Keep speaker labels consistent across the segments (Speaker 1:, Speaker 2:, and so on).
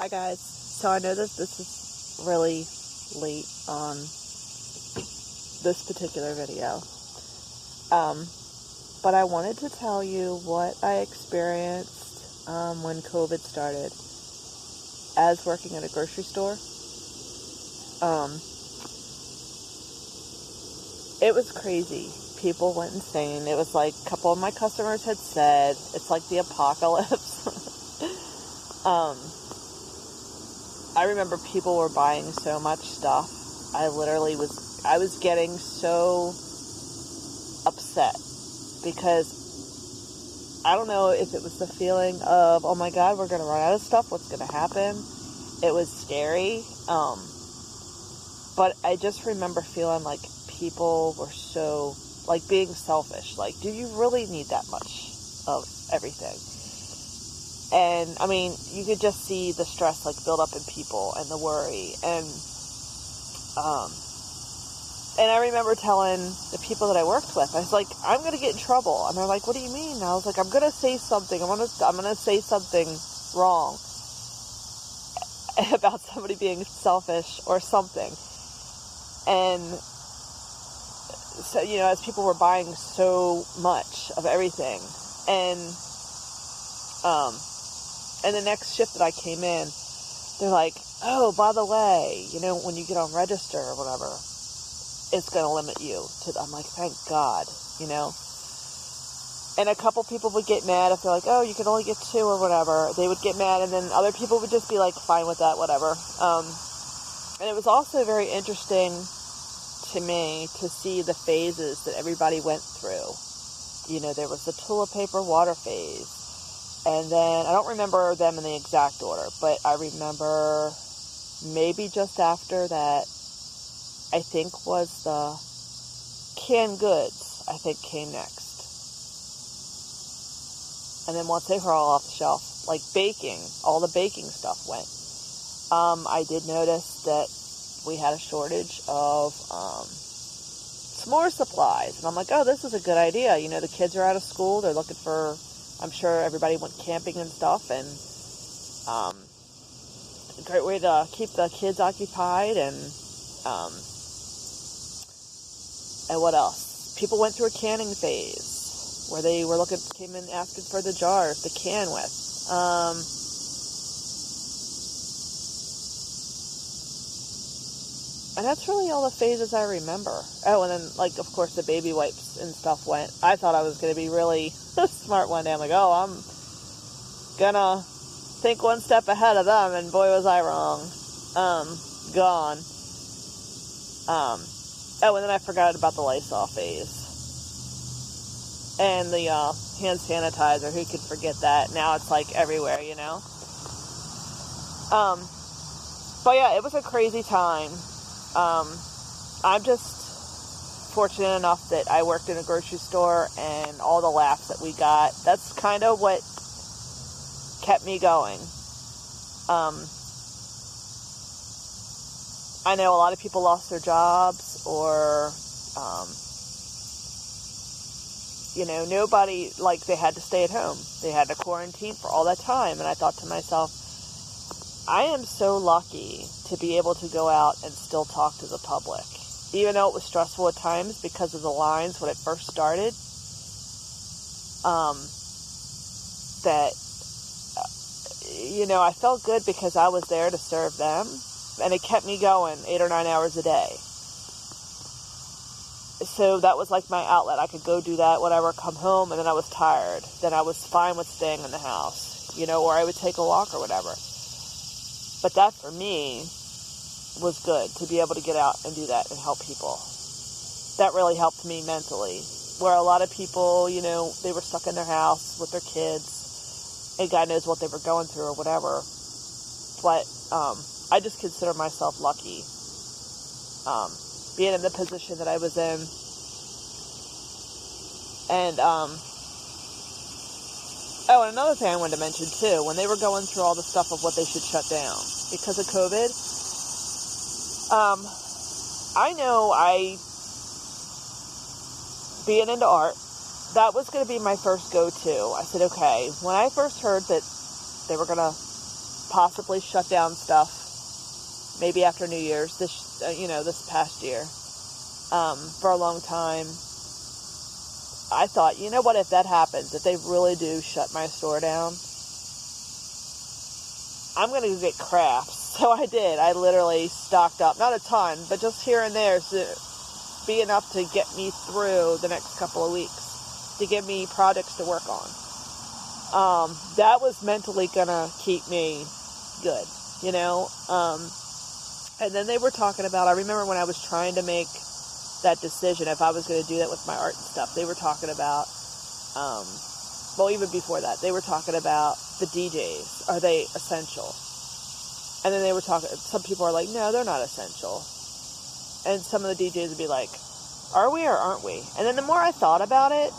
Speaker 1: Hi guys. So I know that this is really late on this particular video. But I wanted to tell you what I experienced when COVID started as working at a grocery store. It was crazy. People went insane. It was like a couple of my customers had said, it's like the apocalypse. I remember people were buying so much stuff. I was getting so upset because I don't know if it was the feeling of, oh my God, we're going to run out of stuff. What's going to happen? It was scary. But I just remember feeling like people were so, like, being selfish. Like, do you really need that much of everything? And, I mean, you could just see the stress, like, build up in people and the worry. And I remember telling the people that I worked with, I was like, I'm going to get in trouble. And they're like, what do you mean? And I was like, I'm going to say something. I'm going to say something wrong about somebody being selfish or something. And so, you know, as people were buying so much of everything, and the next shift that I came in, they're like, oh, by the way, you know, when you get on register or whatever, it's going to limit you to, I'm like, thank God, you know. And a couple people would get mad if they're like, oh, you can only get 2 or whatever. They would get mad, and then other people would just be like, fine with that, whatever. And it was also very interesting to me to see the phases that everybody went through. You know, there was the toilet paper water phase. And then, I don't remember them in the exact order, but I remember maybe just after that, I think was the canned goods, I think came next. And then once they were all off the shelf, like baking, all the baking stuff went. I did notice that we had a shortage of s'more supplies. And I'm like, oh, this is a good idea. You know, the kids are out of school. They're looking for, I'm sure everybody went camping and stuff. And a great way to keep the kids occupied. And what else? People went through a canning phase where they were came in asking for the jars to can with. And that's really all the phases I remember. Oh, and then, like, of course, the baby wipes and stuff went. I thought I was going to be really smart one day. I'm like, oh, I'm gonna think one step ahead of them, and boy, was I wrong. Gone. Oh, and then I forgot about the Lysol phase. And the hand sanitizer, who could forget that? Now it's, like, everywhere, you know? But yeah, it was a crazy time. I'm just fortunate enough that I worked in a grocery store, and all the laughs that we got, that's kind of what kept me going. I know a lot of people lost their jobs, or, you know, nobody, like, they had to stay at home. They had to quarantine for all that time, and I thought to myself, I am so lucky to be able to go out and still talk to the public. Even though it was stressful at times because of the lines when it first started, you know, I felt good because I was there to serve them, and it kept me going 8 or 9 hours a day. So that was like my outlet. I could go do that, whatever, come home, and then I was tired. Then I was fine with staying in the house, you know, or I would take a walk or whatever. But that, for me, was good, to be able to get out and do that and help people. That really helped me mentally. Where a lot of people, you know, they were stuck in their house with their kids, and God knows what they were going through or whatever. But I just consider myself lucky, being in the position that I was in. And, oh, and another thing I wanted to mention, too, when they were going through all the stuff of what they should shut down because of COVID, I know being into art, that was going to be my first go-to. I said, okay, when I first heard that they were going to possibly shut down stuff. Maybe after New Year's, this past year. For a long time, I thought, you know what, if that happens, if they really do shut my store down, I'm going to go get crafts. So I did. I literally stocked up, not a ton, but just here and there, to be enough to get me through the next couple of weeks, to give me projects to work on. That was mentally going to keep me good, you know. And then they were talking about, I remember when I was trying to make that decision, if I was going to do that with my art and stuff, they were talking about, even before that, they were talking about the DJs. Are they essential? And then they were talking, some people are like, no, they're not essential. And some of the DJs would be like, are we or aren't we? And then the more I thought about it,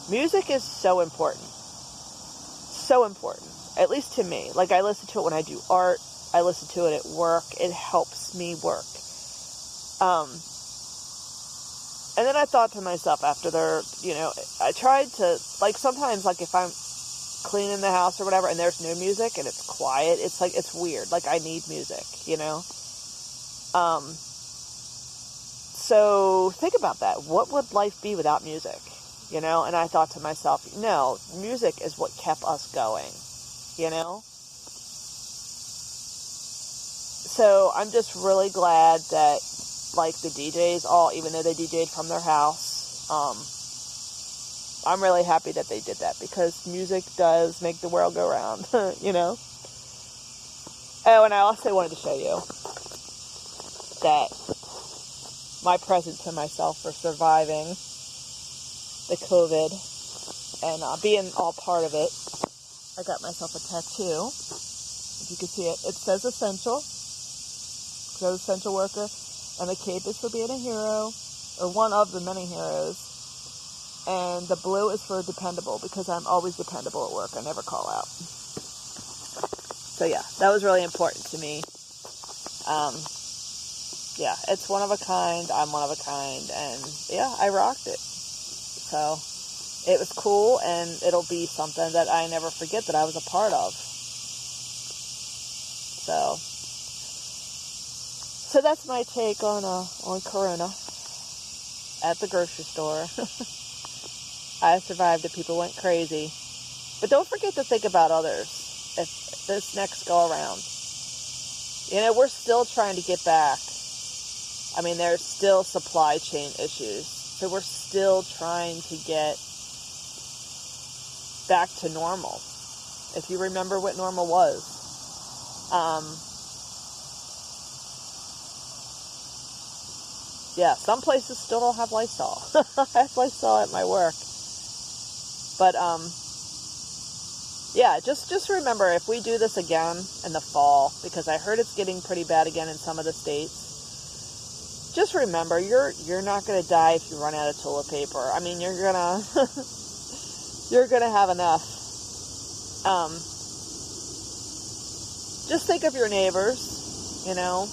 Speaker 1: music is so important. So important. At least to me. Like, I listen to it when I do art. I listen to it at work. It helps me work. And then I thought to myself after I tried to, like, sometimes, like, if I'm cleaning the house or whatever and there's no music and it's quiet, it's like, it's weird. Like, I need music, you know? So think about that. What would life be without music? You know? And I thought to myself, no, music is what kept us going, you know? So I'm just really glad that, like, the DJs even though they DJ'd from their house, I'm really happy that they did that, because music does make the world go round, you know? Oh, and I also wanted to show you that my present to myself for surviving the COVID and being all part of it. I got myself a tattoo. If you can see it, it says essential. It says essential worker. And the cape is for being a hero, or one of the many heroes. And the blue is for dependable, because I'm always dependable at work. I never call out. So yeah, that was really important to me. Yeah, it's one of a kind. I'm one of a kind. And yeah, I rocked it. So it was cool, and it'll be something that I never forget that I was a part of. So that's my take on Corona at the grocery store. I survived it. People went crazy. But don't forget to think about others if this next go around. You know, we're still trying to get back. I mean, there's still supply chain issues. So we're still trying to get back to normal. If you remember what normal was. Yeah, some places still don't have Lysol. I have Lysol at my work. But, yeah, just remember, if we do this again in the fall, because I heard it's getting pretty bad again in some of the states, just remember, you're not going to die if you run out of toilet paper. I mean, you're going to have enough. Just think of your neighbors, you know.